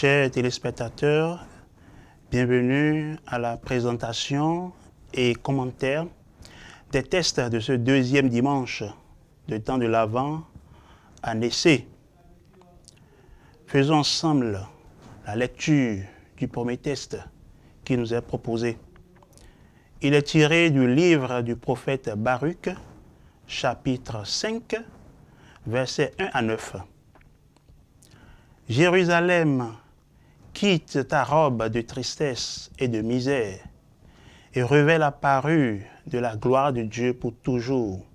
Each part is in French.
Chers téléspectateurs, bienvenue à la présentation et commentaire des textes de ce deuxième dimanche de temps de l'Avent à Nessé. Faisons ensemble la lecture du premier texte qui nous est proposé. Il est tiré du livre du prophète Baruch, chapitre 5, versets 1 à 9. Jérusalem, quitte ta robe de tristesse et de misère et revêt la parure de la gloire de Dieu pour toujours.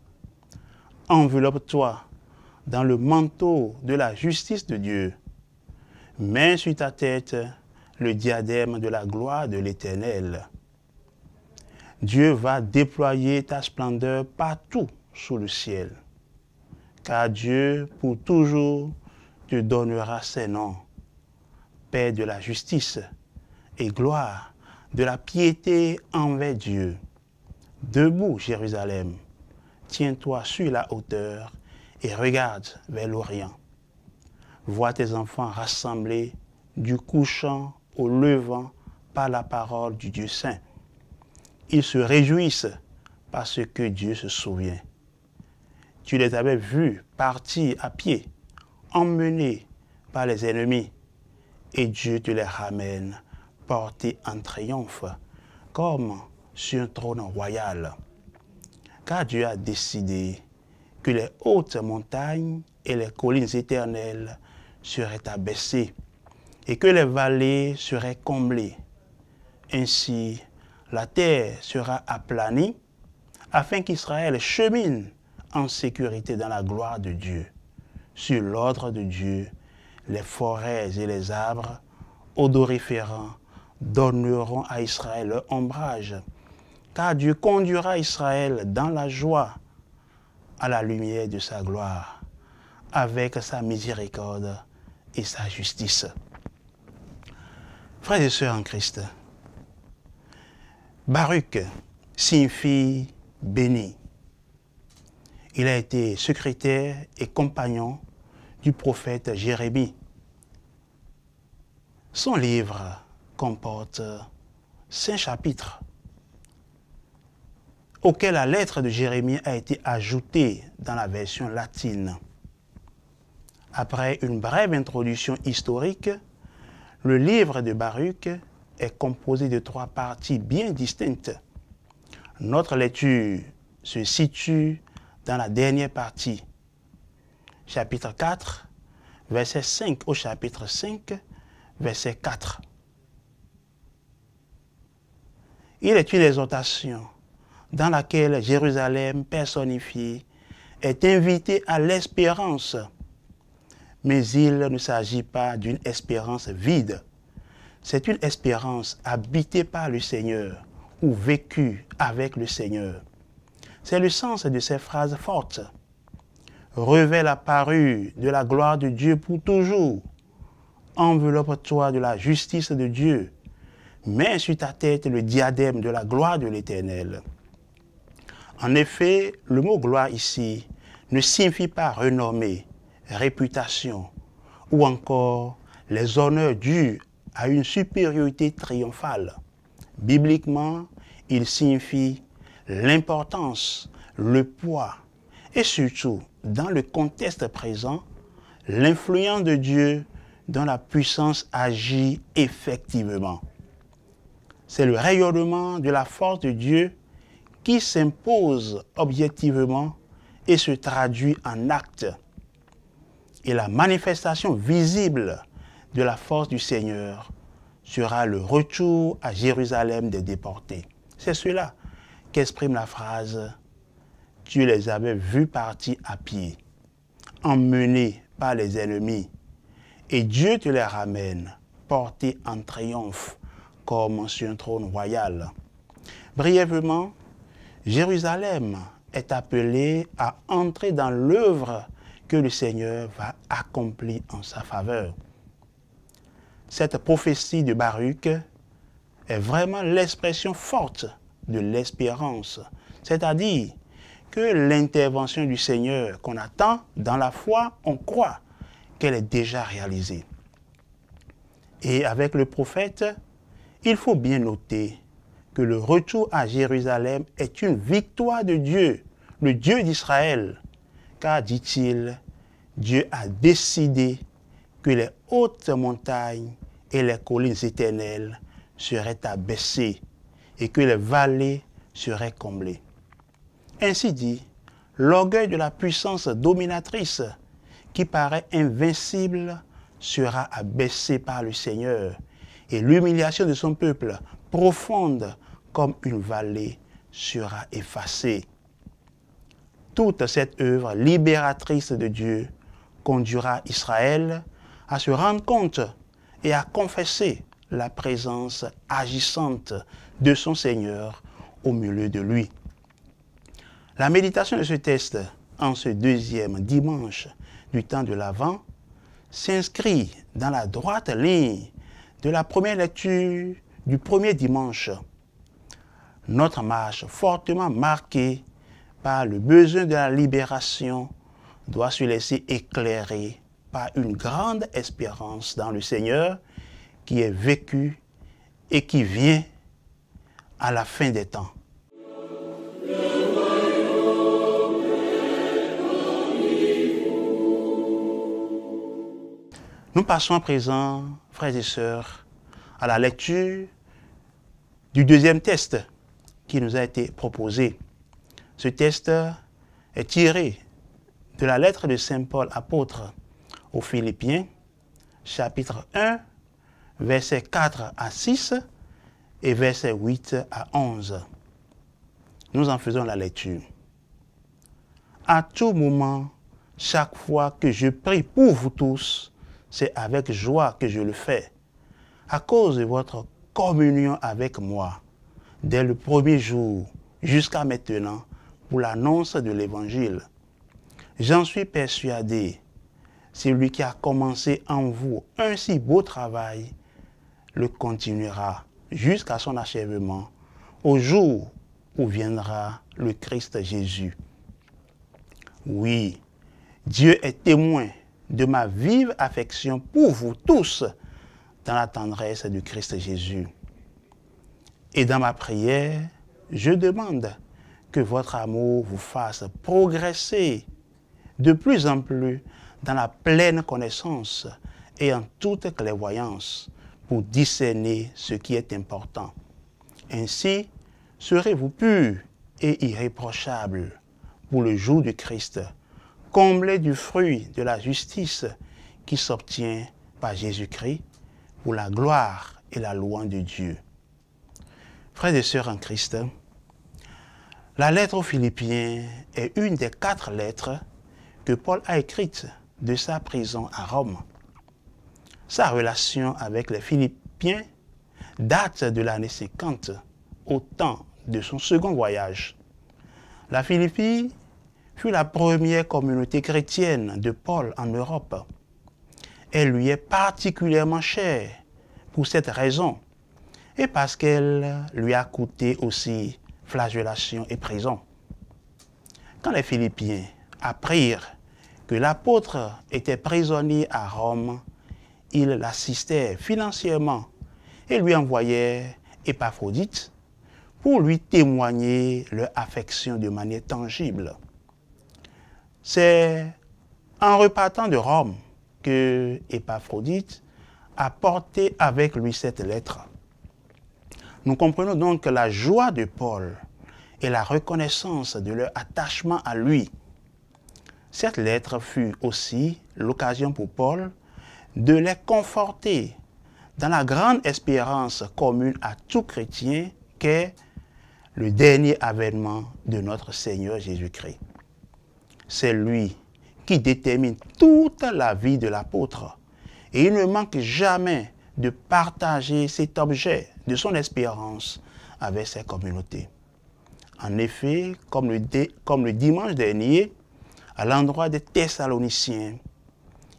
Enveloppe-toi dans le manteau de la justice de Dieu. Mets sur ta tête le diadème de la gloire de l'Éternel. Dieu va déployer ta splendeur partout sous le ciel, car Dieu pour toujours te donnera ses noms, paix de la justice et gloire de la piété envers Dieu. Debout, Jérusalem, tiens-toi sur la hauteur et regarde vers l'Orient. Vois tes enfants rassemblés du couchant au levant par la parole du Dieu saint. Ils se réjouissent parce que Dieu se souvient. Tu les avais vus partir à pied, emmenés par les ennemis, et Dieu te les ramène portés en triomphe, comme sur un trône royal. Car Dieu a décidé que les hautes montagnes et les collines éternelles seraient abaissées, et que les vallées seraient comblées. Ainsi, la terre sera aplanie, afin qu'Israël chemine en sécurité dans la gloire de Dieu. Sur l'ordre de Dieu, les forêts et les arbres odoriférants donneront à Israël leur ombrage, car Dieu conduira Israël dans la joie, à la lumière de sa gloire, avec sa miséricorde et sa justice. Frères et sœurs en Christ, Baruch signifie béni. Il a été secrétaire et compagnon du prophète Jérémie. Son livre comporte 5 chapitres, auxquels la lettre de Jérémie a été ajoutée dans la version latine. Après une brève introduction historique, le livre de Baruch est composé de 3 parties bien distinctes. Notre lecture se situe dans la dernière partie, chapitre 4, verset 5 au chapitre 5, verset 4. Il est une exhortation dans laquelle Jérusalem personnifiée est invitée à l'espérance. Mais il ne s'agit pas d'une espérance vide. C'est une espérance habitée par le Seigneur ou vécue avec le Seigneur. C'est le sens de ces phrases fortes. Revêt la parure de la gloire de Dieu pour toujours. Enveloppe-toi de la justice de Dieu. Mets sur ta tête le diadème de la gloire de l'Éternel. En effet, le mot gloire ici ne signifie pas renommée, réputation ou encore les honneurs dus à une supériorité triomphale. Bibliquement, il signifie l'importance, le poids et surtout, dans le contexte présent, l'influence de Dieu dont la puissance agit effectivement. C'est le rayonnement de la force de Dieu qui s'impose objectivement et se traduit en actes. Et la manifestation visible de la force du Seigneur sera le retour à Jérusalem des déportés. C'est cela qu'exprime la phrase « Tu les avais vus partir à pied, emmenés par les ennemis, et Dieu te les ramène, portés en triomphe, comme sur un trône royal. » Brièvement, Jérusalem est appelée à entrer dans l'œuvre que le Seigneur va accomplir en sa faveur. Cette prophétie de Baruch est vraiment l'expression forte de l'espérance, c'est-à-dire que l'intervention du Seigneur qu'on attend dans la foi, on croit qu'elle est déjà réalisée. Et avec le prophète, il faut bien noter que le retour à Jérusalem est une victoire de Dieu, le Dieu d'Israël. Car, dit-il, Dieu a décidé que les hautes montagnes et les collines éternelles seraient abaissées et que les vallées seraient comblées. Ainsi dit, l'orgueil de la puissance dominatrice qui paraît invincible sera abaissé par le Seigneur et l'humiliation de son peuple, profonde comme une vallée, sera effacée. Toute cette œuvre libératrice de Dieu conduira Israël à se rendre compte et à confesser la présence agissante de son Seigneur au milieu de lui. La méditation de ce texte en ce deuxième dimanche du temps de l'Avent s'inscrit dans la droite ligne de la première lecture du premier dimanche. Notre marche fortement marquée par le besoin de la libération doit se laisser éclairer par une grande espérance dans le Seigneur qui est vécue et qui vient à la fin des temps. Nous passons à présent, frères et sœurs, à la lecture du deuxième texte qui nous a été proposé. Ce texte est tiré de la lettre de Saint Paul apôtre aux Philippiens, chapitre 1, versets 4 à 6 et versets 8 à 11. Nous en faisons la lecture. À tout moment, chaque fois que je prie pour vous tous, c'est avec joie que je le fais, à cause de votre communion avec moi, dès le premier jour jusqu'à maintenant, pour l'annonce de l'Évangile. J'en suis persuadé, celui qui a commencé en vous un si beau travail, le continuera jusqu'à son achèvement, au jour où viendra le Christ Jésus. Oui, Dieu est témoin de ma vive affection pour vous tous dans la tendresse du Christ Jésus. Et dans ma prière, je demande que votre amour vous fasse progresser de plus en plus dans la pleine connaissance et en toute clairvoyance pour discerner ce qui est important. Ainsi, serez-vous purs et irréprochables pour le jour du Christ, comblés du fruit de la justice qui s'obtient par Jésus-Christ pour la gloire et la louange de Dieu. Frères et sœurs en Christ, la lettre aux Philippiens est une des 4 lettres que Paul a écrites de sa prison à Rome. Sa relation avec les Philippiens date de l'année 50, au temps de son second voyage. La Philippie fut la première communauté chrétienne de Paul en Europe. Elle lui est particulièrement chère pour cette raison et parce qu'elle lui a coûté aussi flagellation et prison. Quand les Philippiens apprirent que l'apôtre était prisonnier à Rome, ils l'assistèrent financièrement et lui envoyèrent Épaphrodite pour lui témoigner leur affection de manière tangible. C'est en repartant de Rome que Épaphrodite a porté avec lui cette lettre. Nous comprenons donc la joie de Paul et la reconnaissance de leur attachement à lui. Cette lettre fut aussi l'occasion pour Paul de les conforter dans la grande espérance commune à tout chrétien qu'est le dernier avènement de notre Seigneur Jésus-Christ. C'est lui qui détermine toute la vie de l'apôtre et il ne manque jamais de partager cet objet de son espérance avec sa communauté. En effet, comme le dimanche dernier, à l'endroit des Thessaloniciens,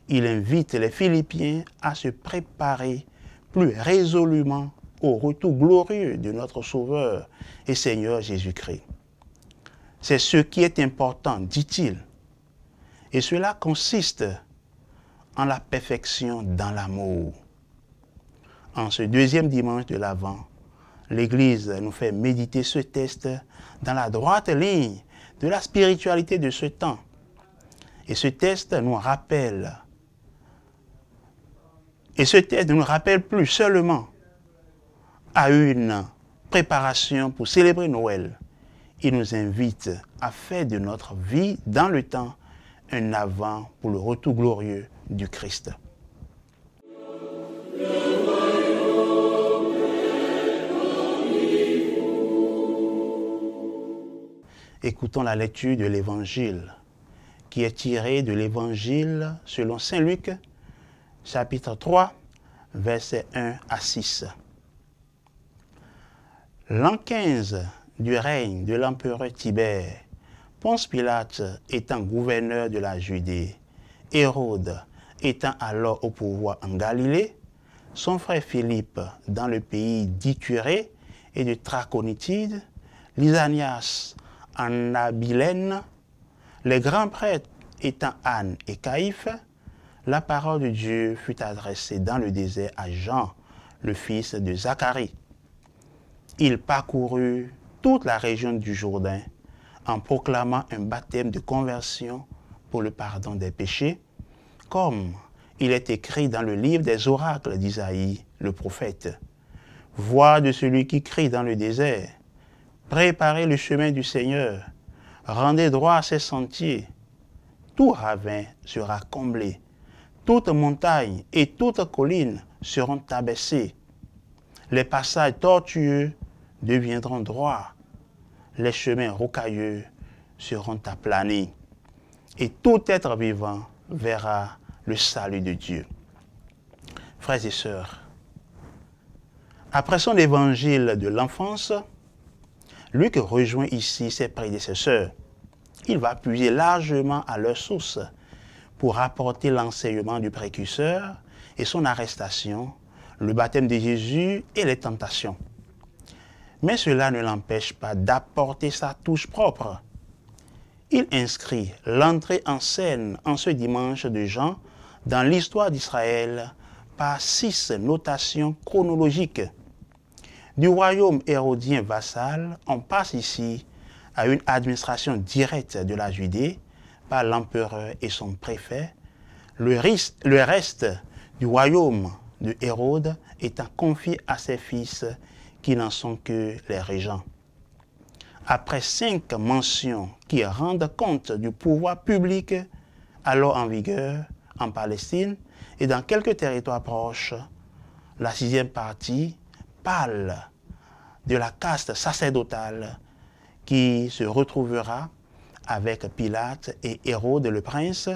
il invite les Philippiens à se préparer plus résolument au retour glorieux de notre Sauveur et Seigneur Jésus-Christ. C'est ce qui est important, dit-il, et cela consiste en la perfection dans l'amour. En ce deuxième dimanche de l'Avent, l'Église nous fait méditer ce texte dans la droite ligne de la spiritualité de ce temps. Et ce texte nous rappelle, plus seulement à une préparation pour célébrer Noël. Il nous invite à faire de notre vie dans le temps un avant pour le retour glorieux du Christ. Écoutons la lecture de l'Évangile, qui est tirée de l'Évangile selon saint Luc, chapitre 3, versets 1 à 6. L'an 15 du règne de l'empereur Tibère, Ponce Pilate étant gouverneur de la Judée, Hérode étant alors au pouvoir en Galilée, son frère Philippe dans le pays d'Iturée et de Trachonitide, Lysanias en Abilène, les grands prêtres étant Anne et Caïphe, la parole de Dieu fut adressée dans le désert à Jean, le fils de Zacharie. Il parcourut toute la région du Jourdain en proclamant un baptême de conversion pour le pardon des péchés, comme il est écrit dans le livre des oracles d'Isaïe, le prophète. Voix de celui qui crie dans le désert, préparez le chemin du Seigneur, rendez droit ses sentiers. Tout ravin sera comblé, toute montagne et toute colline seront abaissées. Les passages tortueux deviendront droits, les chemins rocailleux seront aplanés, et tout être vivant verra le salut de Dieu. Frères et sœurs, après son évangile de l'enfance, Luc rejoint ici ses prédécesseurs. Il va puiser largement à leur source pour apporter l'enseignement du précurseur et son arrestation, le baptême de Jésus et les tentations. Mais cela ne l'empêche pas d'apporter sa touche propre. Il inscrit l'entrée en scène en ce dimanche de Jean dans l'histoire d'Israël par 6 notations chronologiques. Du royaume hérodien vassal, on passe ici à une administration directe de la Judée par l'empereur et son préfet, le reste du royaume de Hérode étant confié à ses fils qui n'en sont que les régents. Après 5 mentions qui rendent compte du pouvoir public alors en vigueur en Palestine et dans quelques territoires proches, la 6e partie parle de la caste sacerdotale qui se retrouvera avec Pilate et Hérode le prince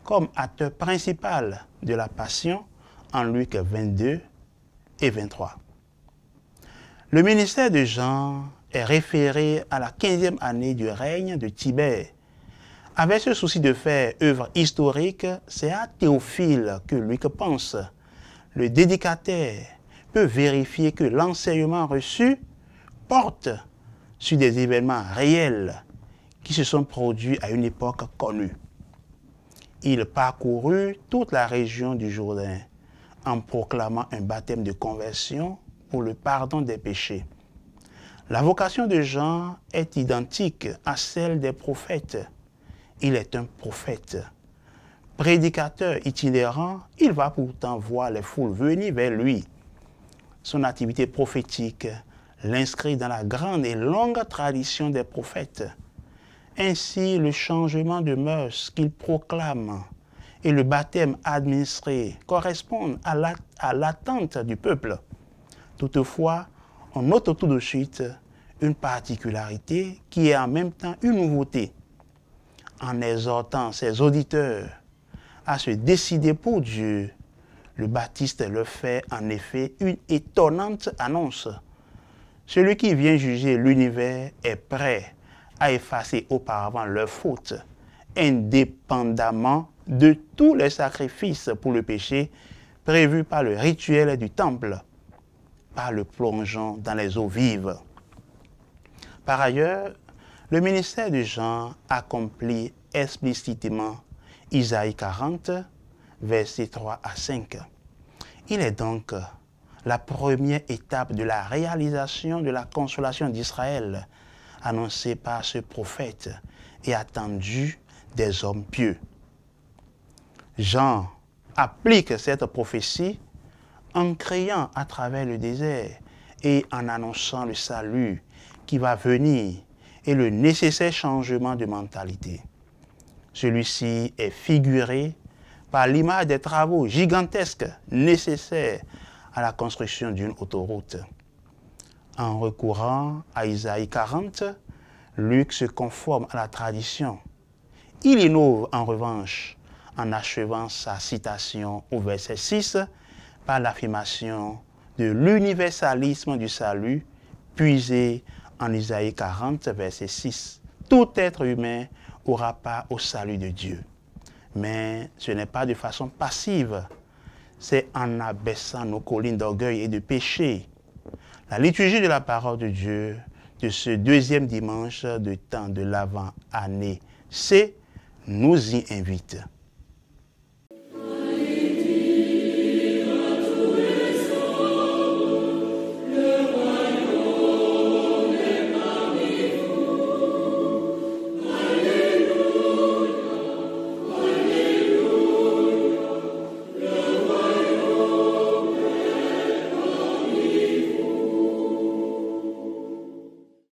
comme acteur principal de la passion en Luc 22 et 23. Le ministère de Jean est référé à la 15e année du règne de Tibère. Avec ce souci de faire œuvre historique, c'est à Théophile que Luc pense. Le dédicataire peut vérifier que l'enseignement reçu porte sur des événements réels qui se sont produits à une époque connue. Il parcourut toute la région du Jourdain en proclamant un baptême de conversion pour le pardon des péchés. La vocation de Jean est identique à celle des prophètes. Il est un prophète. Prédicateur itinérant, il va pourtant voir les foules venir vers lui. Son activité prophétique l'inscrit dans la grande et longue tradition des prophètes. Ainsi, le changement de mœurs qu'il proclame et le baptême administré correspondent à l'attente du peuple. Toutefois, on note tout de suite une particularité qui est en même temps une nouveauté. En exhortant ses auditeurs à se décider pour Dieu, le Baptiste leur fait en effet une étonnante annonce. Celui qui vient juger l'univers est prêt à effacer auparavant leurs fautes, indépendamment de tous les sacrifices pour le péché prévus par le rituel du temple, par le plongeon dans les eaux vives. Par ailleurs, le ministère de Jean accomplit explicitement Isaïe 40, versets 3 à 5. Il est donc la première étape de la réalisation de la consolation d'Israël, annoncée par ce prophète et attendue des hommes pieux. Jean applique cette prophétie en criant à travers le désert et en annonçant le salut qui va venir et le nécessaire changement de mentalité. Celui-ci est figuré par l'image des travaux gigantesques nécessaires à la construction d'une autoroute. En recourant à Isaïe 40, Luc se conforme à la tradition. Il innove en revanche en achevant sa citation au verset 6 par l'affirmation de l'universalisme du salut puisé en Isaïe 40, verset 6. Tout être humain aura part au salut de Dieu. Mais ce n'est pas de façon passive, c'est en abaissant nos collines d'orgueil et de péché. La liturgie de la parole de Dieu de ce deuxième dimanche de temps de l'Avent-année C nous y invite.